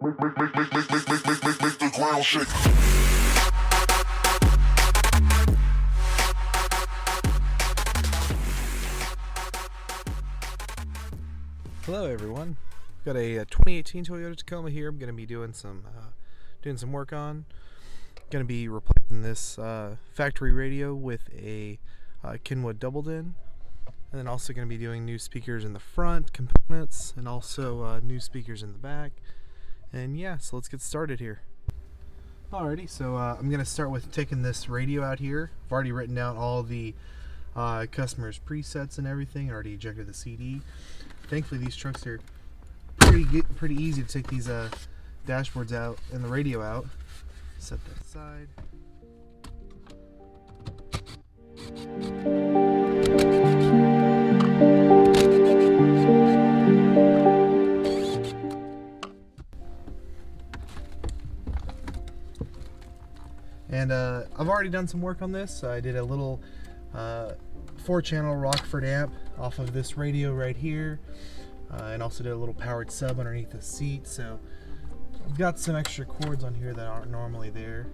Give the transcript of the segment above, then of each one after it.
Make the ground shake. Hello everyone, got a 2018 Toyota Tacoma here. I'm going to be doing some work on. Going to be replacing this factory radio with a Kenwood double din, and then also going to be doing new speakers in the front components and also new speakers in the back. And yeah, so let's get started here. Alrighty, so I'm going to start with taking this radio out here. I've already written down all the customers' presets and everything. I already ejected the CD. Thankfully, these trucks are pretty easy to take these dashboards out and the radio out. Set that aside. And I've already done some work on this. I did a little 4-channel Rockford amp off of this radio right here, and also did a little powered sub underneath the seat. So I've got some extra cords on here that aren't normally there.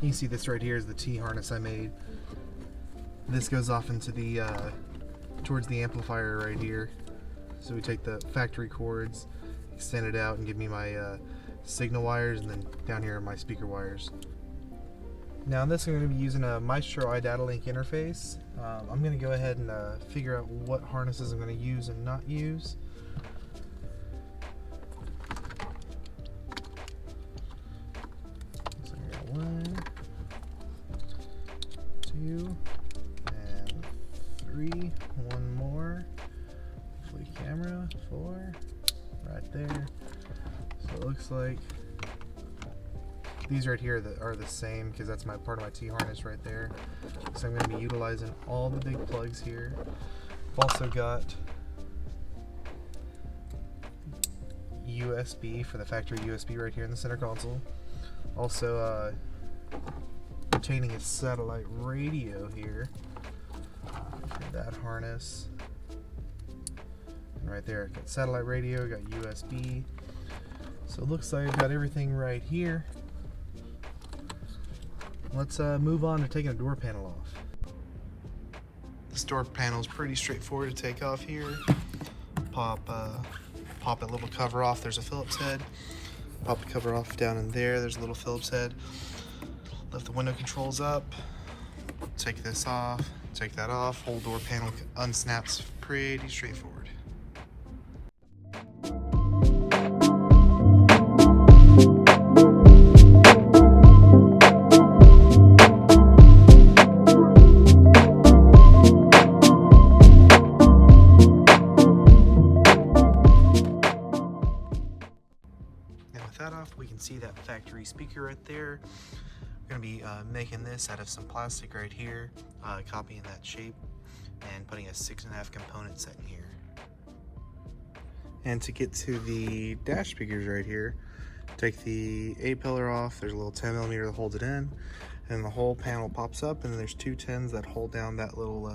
You can see this right here is the T harness I made. This goes off into the towards the amplifier right here. So we take the factory cords, extend it out, and give me my signal wires, and then down here are my speaker wires. Now in this I'm going to be using a Maestro iDatalink interface. I'm going to go ahead and figure out what harnesses I'm going to use and not use. So I got 1, 2, and 3. One more. Hopefully camera. 4. Right there. So it looks like these right here are the same, because that's part of my T harness right there. So I'm going to be utilizing all the big plugs here. I've also got USB for the factory USB right here in the center console. Also retaining a satellite radio here for that harness. And right there, I've got satellite radio, got USB. So it looks like I've got everything right here. Let's move on to taking a door panel off. This door panel is pretty straightforward to take off here. Pop a little cover off. There's a Phillips head. Pop the cover off down in there. There's a little Phillips head. Lift the window controls up. Take this off. Take that off. Whole door panel unsnaps pretty straightforward. That off, we can see that factory speaker right there. We're going to be making this out of some plastic right here, copying that shape and putting a 6.5 component set in here. And to get to the dash speakers right here, take the A-pillar off. There's a little 10mm that holds it in, and the whole panel pops up, and there's 2 10s that hold down that little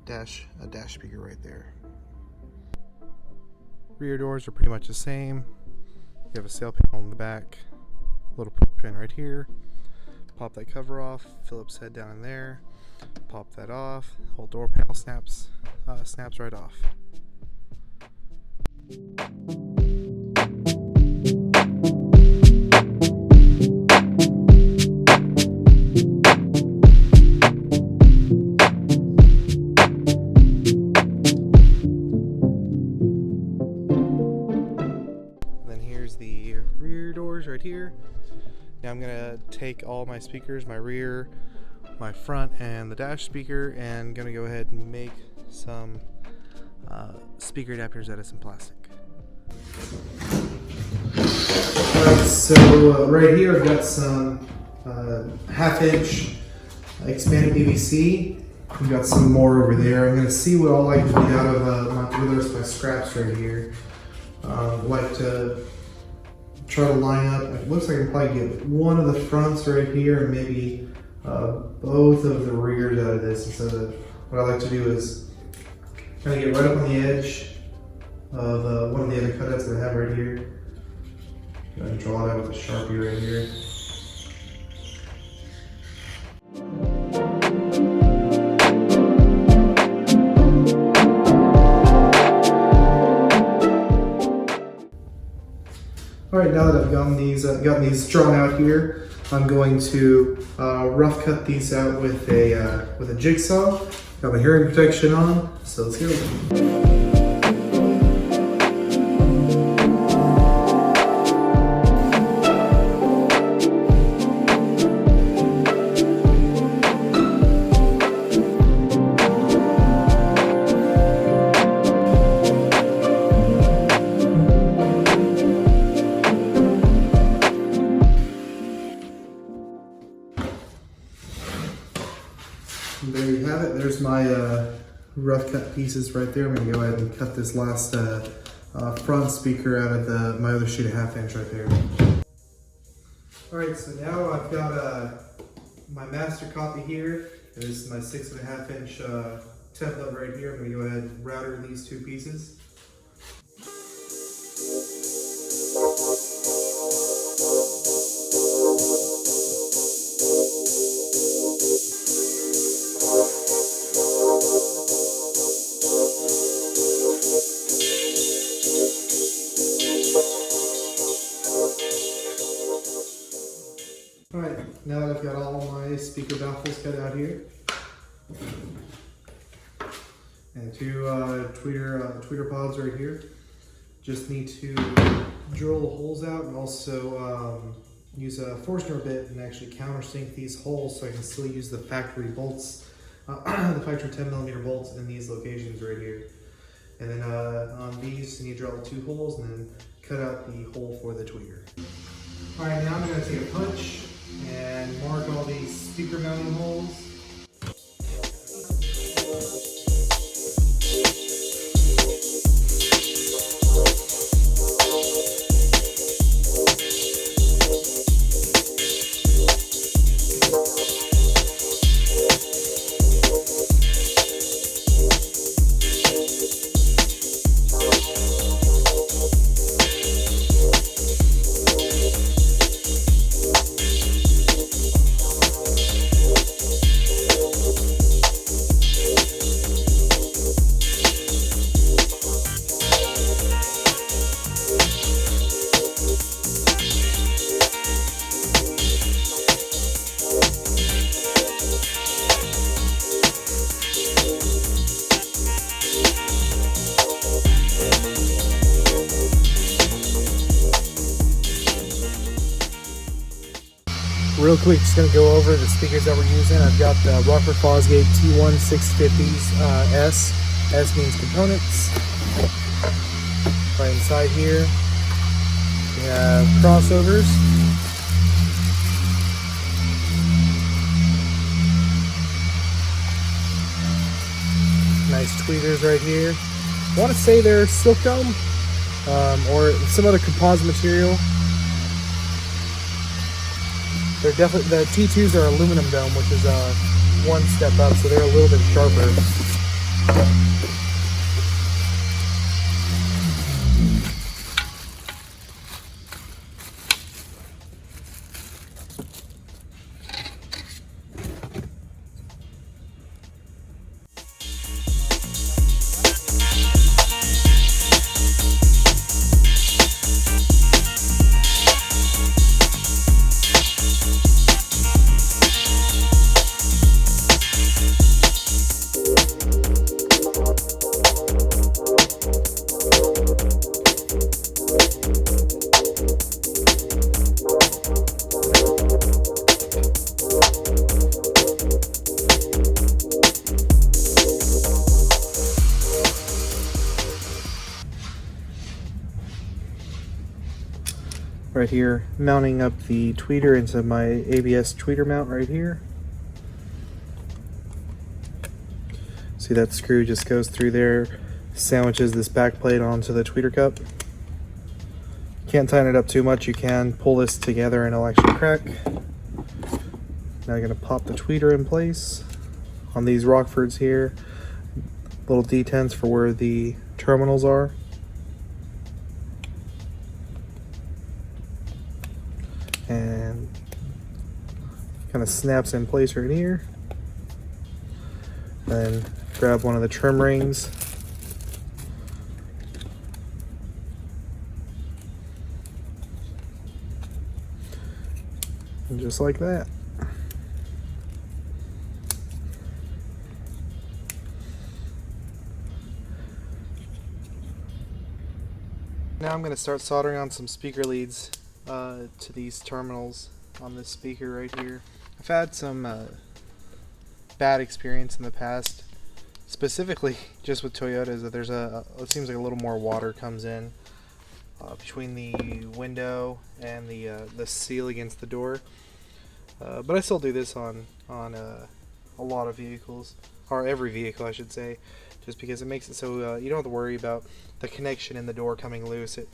dash speaker right there. Rear doors are pretty much the same. You have a sail panel in the back, little push pin right here. Pop that cover off, Phillips head down in there. Pop that off, whole door panel snaps right off. The rear doors right here. Now I'm gonna take all my speakers, my rear, my front, and the dash speaker, and gonna go ahead and make some speaker adapters out of some plastic. Alright, so right here I've got some 1/2-inch expanded PVC. We've got some more over there. I'm gonna see what all I can get out of my scraps right here. Like to try to line up. It looks like I can probably get one of the fronts right here and maybe both of the rears out of this. And so what I like to do is kind of get right up on the edge of one of the other cutouts that I have right here. I'm going to draw it out with a Sharpie right here. Alright, now that I've gotten these drawn out here, I'm going to rough cut these out with a jigsaw. Got my hearing protection on, so let's go. And there you have it. There's my rough cut pieces right there. I'm going to go ahead and cut this last front speaker out of my other sheet of 1/2 inch right there. Alright, so now I've got my master copy here. This is my 6.5 inch template right here. I'm going to go ahead and router these two pieces. Alright, now that I've got all my speaker baffles cut out here, and two tweeter pods right here, just need to drill the holes out and also use a Forstner bit and actually countersink these holes so I can still use the factory bolts, the factory 10mm bolts in these locations right here. And then on these, you need to drill 2 holes and then cut out the hole for the tweeter. Alright, now I'm going to take a punch and mark all these speaker mounting holes. Real quick, just going to go over the speakers that we're using. I've got the Rockford Fosgate T1650-S. S means components. Right inside here, we have crossovers. Nice tweeters right here. I want to say they're silk dome or some other composite material. They're definitely, the T2s are aluminum dome, which is one step up, so they're a little bit sharper. Right here, mounting up the tweeter into my ABS tweeter mount right here. See, that screw just goes through there, sandwiches this back plate onto the tweeter cup. Can't tighten it up too much. You can pull this together and it'll actually crack. Now you're going to pop the tweeter in place on these Rockfords here. Little detents for where the terminals are. and kind of snaps in place right here. Then grab one of the trim rings, and just like that. Now I'm going to start soldering on some speaker leads to these terminals on this speaker right here. I've had some bad experience in the past, specifically just with Toyotas, that there's it seems like a little more water comes in between the window and the seal against the door. But I still do this on a lot of vehicles, or every vehicle I should say, just because it makes it so you don't have to worry about the connection in the door coming loose. It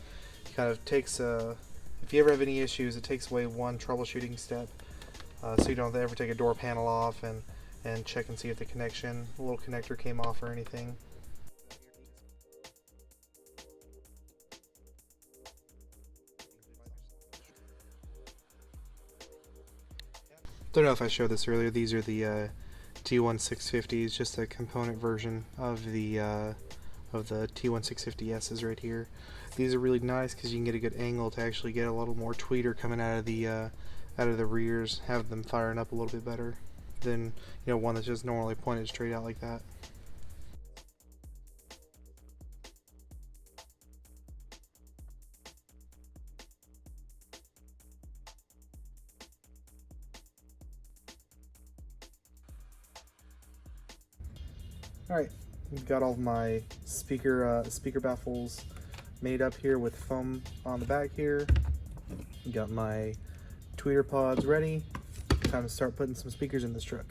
kind of takes, if you ever have any issues, it takes away one troubleshooting step, so you don't have to ever take a door panel off and check and see if the little connector came off or anything. Don't know if I showed this earlier. These are the T1650s, just a component version of the T1650-S's right here. These are really nice because you can get a good angle to actually get a little more tweeter coming out of the rears, have them firing up a little bit better than one that's just normally pointed straight out like that. Alright, I've got all of my speaker baffles made up here with foam on the back here. Got my tweeter pods ready. Time to start putting some speakers in this truck.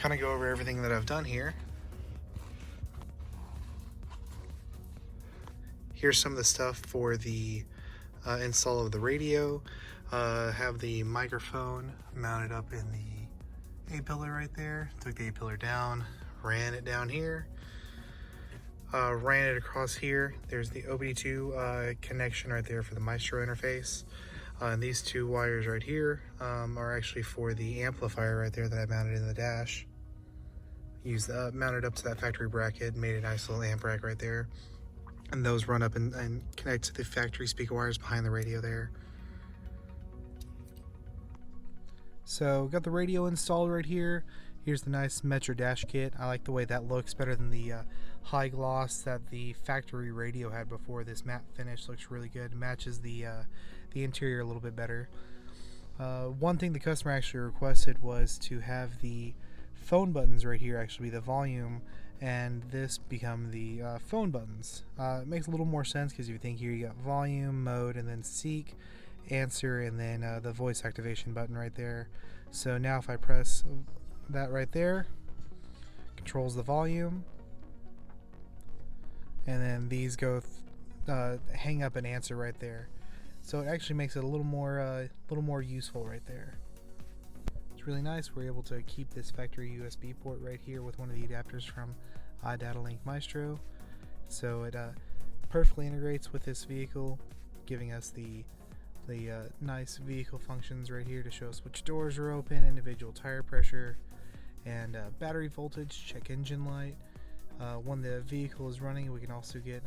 Kind of go over everything that I've done here. Here's some of the stuff for the install of the radio. Have the microphone mounted up in the A-pillar right there. Took the A-pillar down, ran it down here, ran it across here. There's the OBD2 connection right there for the Maestro interface. And these two wires right here are actually for the amplifier right there that I mounted in the dash. Mounted up to that factory bracket, made a nice little amp rack right there. And those run up and connect to the factory speaker wires behind the radio there. So got the radio installed right here. Here's the nice Metro dash kit. I like the way that looks, better than the high gloss that the factory radio had before. This matte finish looks really good. Matches the interior a little bit better. One thing the customer actually requested was to have the phone buttons right here actually be the volume and this become the phone buttons. It makes a little more sense because you think here you got volume, mode, and then seek, answer, and then the voice activation button right there. So now if I press that right there, controls the volume, and then these go hang up and answer right there. So it actually makes it a little more useful right there. It's really nice. We're able to keep this factory USB port right here with one of the adapters from iDatalink Maestro. So it perfectly integrates with this vehicle, giving us the nice vehicle functions right here to show us which doors are open, individual tire pressure, and battery voltage, check engine light. When the vehicle is running, we can also get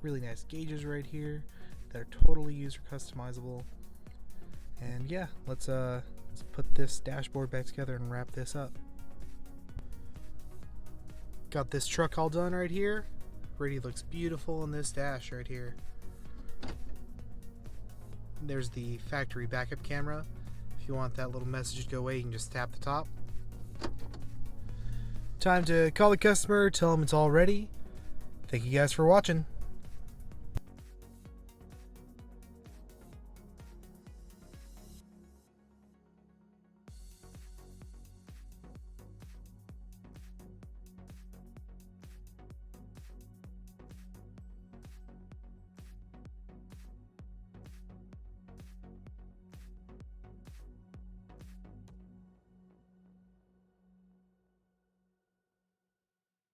really nice gauges right here that are totally user customizable. And yeah, let's put this dashboard back together and wrap this up. Got this truck all done right here. Radio looks beautiful in this dash right here. There's the factory backup camera. If you want that little message to go away, you can just tap the top. Time to call the customer, tell them it's all ready. Thank you guys for watching.